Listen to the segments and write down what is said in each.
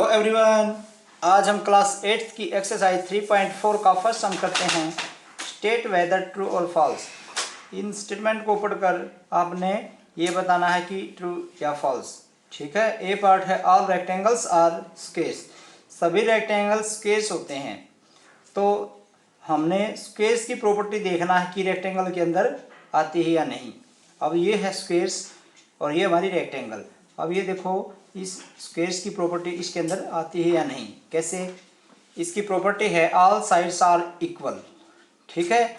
Hello everyone, आज हम class 8 की एक्सरसाइज 3.4 का फर्स्ट सम करते हैं। स्टेट वेदर ट्रू और फॉल्स। इन स्टेटमेंट को पढ़कर आपने ये बताना है कि ट्रू या फॉल्स। ठीक है। ए पार्ट है ऑल रेक्टेंगल्स आर स्क्वेयर्स। सभी रेक्टेंगल्स स्क्वेयर्स होते हैं। तो हमने स्क्वेयर्स की प्रॉपर्टी देखना है कि रेक्टेंगल के अंदर आती है या नहीं। अब ये है स्क्वेयर्स और ये हमारी रेक्टेंगल। अब ये देखो, इस स्क्वेयर्स की प्रॉपर्टी इसके अंदर आती है या नहीं। कैसे? इसकी प्रॉपर्टी है ऑल साइड्स आर इक्वल। ठीक है,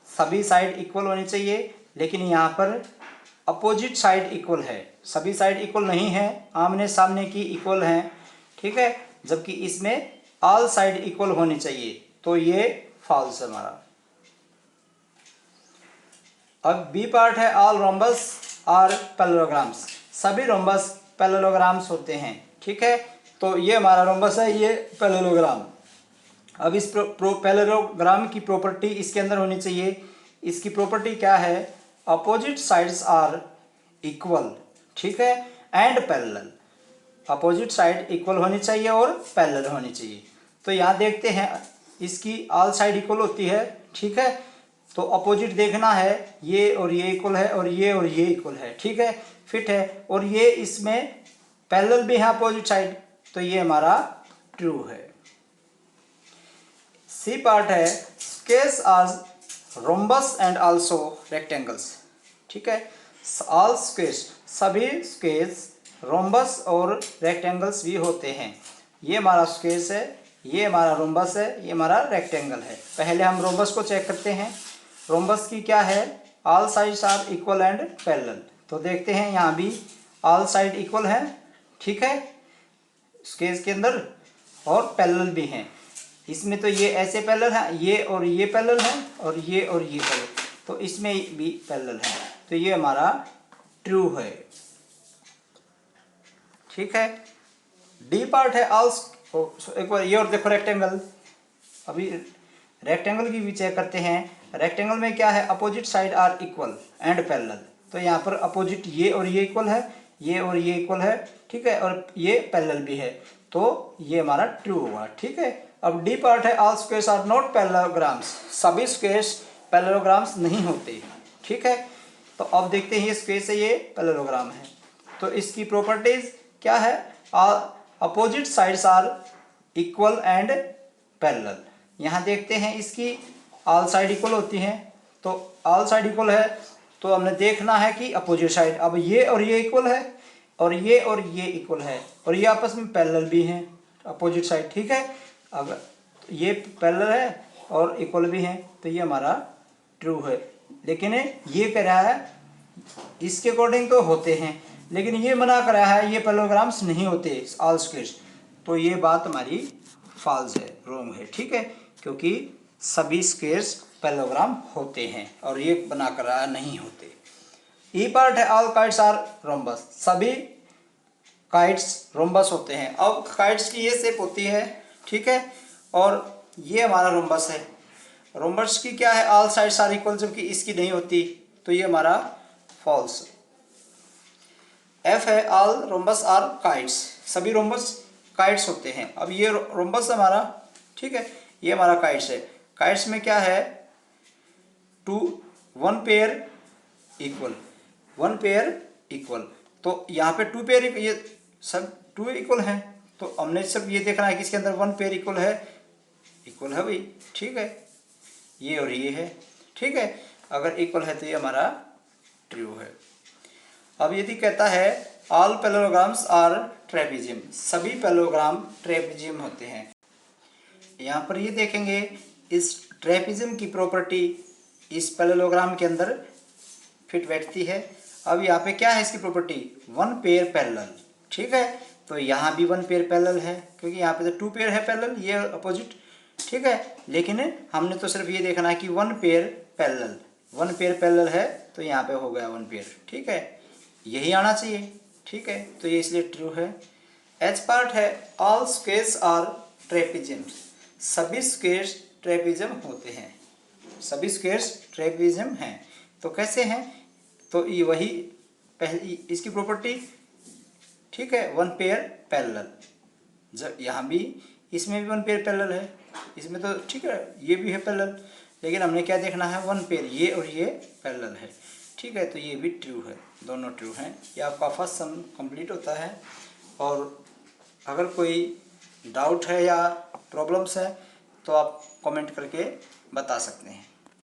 सभी साइड इक्वल होनी चाहिए, लेकिन यहाँ पर अपोजिट साइड इक्वल है। सभी साइड इक्वल नहीं है, आमने सामने की इक्वल हैं। ठीक है, जबकि इसमें ऑल साइड इक्वल होनी चाहिए, तो ये फॉल्स है हमारा। अब बी पार्ट है ऑल रोम्बस आर पैरेललोग्राम्स। सभी रोम्बस पैरेललोग्राम्स होते हैं। ठीक है, तो ये हमारा रोम्बस है, ये पैरेललोग्राम। अब इस पैरेललोग्राम की प्रॉपर्टी इसके अंदर होनी चाहिए। इसकी प्रॉपर्टी क्या है? Opposite sides are equal. ठीक है, and parallel. Opposite side equal होनी चाहिए और पैरेलल होनी चाहिए। तो यहाँ देखते हैं, इसकी ऑल साइड इक्वल होती है। ठीक है, तो अपोजिट देखना है, ये और ये इक्वल है और ये इक्वल है। ठीक है, फिट है। और ये इसमें पैरेलल भी है अपोजिट साइड, तो ये हमारा ट्रू है। सी पार्ट है squares are rhombus and also rectangles. ठीक है, ऑल स्क्वेयर्स, सभी स्क्वेयर्स रोम्बस और रेक्टेंगल्स भी होते हैं। ये हमारा स्क्वेयर्स है, ये हमारा रोम्बस है, ये हमारा रेक्टेंगल है। पहले हम रोम्बस को चेक करते हैं। रोम्बस की क्या है? All sides are equal and parallel. तो देखते हैं, यहाँ भी ऑल साइड इक्वल है। ठीक है, स्क्वेयर्स के अंदर, और पैरेलल भी हैं। इसमें तो ये ऐसे पैरेलल है, ये और ये पैरेलल है, और ये पैरेलल, तो इसमें भी पैरेलल है। तो ये हमारा ट्रू है। ठीक है। डी पार्ट है ऑल, एक बार ये और देखो रेक्टेंगल। अभी रेक्टेंगल की भी चेक करते हैं। रेक्टेंगल में क्या है? Opposite side are equal and parallel. तो यहाँ पर अपोजिट ये और ये इक्वल है, ये और ये इक्वल है। ठीक है, और ये पैरेलल भी है, तो ये हमारा ट्रू हुआ। ठीक है। अब डी पार्ट है all squares are not parallelograms. सभी स्क्वेयर्स पैरेललोग्राम्स नहीं होते। ठीक है, तो अब देखते हैं, ये स्क्वेयर्स है, ये पैरेललोग्राम है। तो इसकी प्रॉपर्टीज क्या है? Opposite sides are equal and parallel. यहाँ देखते हैं, इसकी ऑल साइड इक्वल होती हैं, तो ऑल साइड इक्वल है, तो हमने देखना है कि अपोजिट साइड। अब ये और ये इक्वल है, और ये इक्वल है, और ये आपस में पैरेलल भी हैं अपोजिट साइड। ठीक है, अब ये पैरेलल है और इक्वल भी हैं, तो ये हमारा ट्रू है। लेकिन ये कह रहा है इसके अकॉर्डिंग तो होते हैं, लेकिन ये मना कर रहा है ये पैरेललोग्राम्स नहीं होते ऑल स्क्वेयर्स, तो ये बात हमारी फॉल्स है, रॉन्ग है। ठीक है, क्योंकि सभी स्क्वेयर्स पैरेललोग्राम होते हैं और ये बना कर रहा नहीं होते। ई पार्ट है ऑल काइट्स आर रोम्बस। सभी काइट्स रोम्बस होते हैं। अब काइट्स की ये शेप होती है। ठीक है, और ये हमारा रोम्बस है। रोम्बस की क्या है? ऑल साइड्स आर इक्वल, जबकि इसकी नहीं होती, तो ये हमारा फॉल्स। एफ है ऑल रोम्बस आर काइट्स। सभी रोम्बस काइट्स होते हैं। अब ये रोम्बस हमारा, ठीक है, ये हमारा काइट्स है। काइट्स में क्या है? One pair equal, one pair equal. तो यहाँ पे टू पेयर, ये सब टू इक्वल हैं, तो हमने सब ये देखना है कि इसके अंदर वन पेयर इक्वल है। इक्वल है भाई, ठीक है, ये और ये है। ठीक है, अगर इक्वल है तो ये हमारा ट्रू है। अब यदि कहता है ऑल पैरेललोग्राम्स आर ट्रेपेजियम। सभी पैरेललोग्राम ट्रेपेजियम होते हैं। यहाँ पर ये देखेंगे, इस ट्रेपेजियम की प्रॉपर्टी इस पैरेललोग्राम के अंदर फिट बैठती है। अब यहाँ पे क्या है इसकी प्रॉपर्टी? One pair parallel. ठीक है, तो यहाँ भी वन पेयर पैरेलल है, क्योंकि यहाँ पे तो टू पेयर है पैरेलल, ये अपोजिट। ठीक है, लेकिन हमने तो सिर्फ ये देखना है कि one pair parallel, one pair parallel है, तो यहाँ पे हो गया वन पेयर। ठीक है, यही आना चाहिए। ठीक है, तो ये इसलिए ट्रू है। एच पार्ट है ऑल स्क्वेयर्स आर ट्रेपेजियम। सभी स्क्वेयर्स ट्रेपेजियम होते हैं। सभी स्क्वेयर्स ट्रेपेजियम हैं। तो कैसे हैं? तो ये वही पहली इसकी प्रॉपर्टी। ठीक है, वन पेयर पैरेलल। जब यहाँ भी इसमें भी 1 पेयर पैरेलल है, इसमें तो ठीक है ये भी है पैरेलल, लेकिन हमने क्या देखना है 1 पेयर ये और ये पैरेलल है, ठीक है। तो ये भी ट्रू है, दोनों ट्रू हैं। ये आपका फर्स्ट सम कंप्लीट होता है। और अगर कोई डाउट है या प्रॉब्लम्स है तो आप कमेंट करके बता सकते हैं।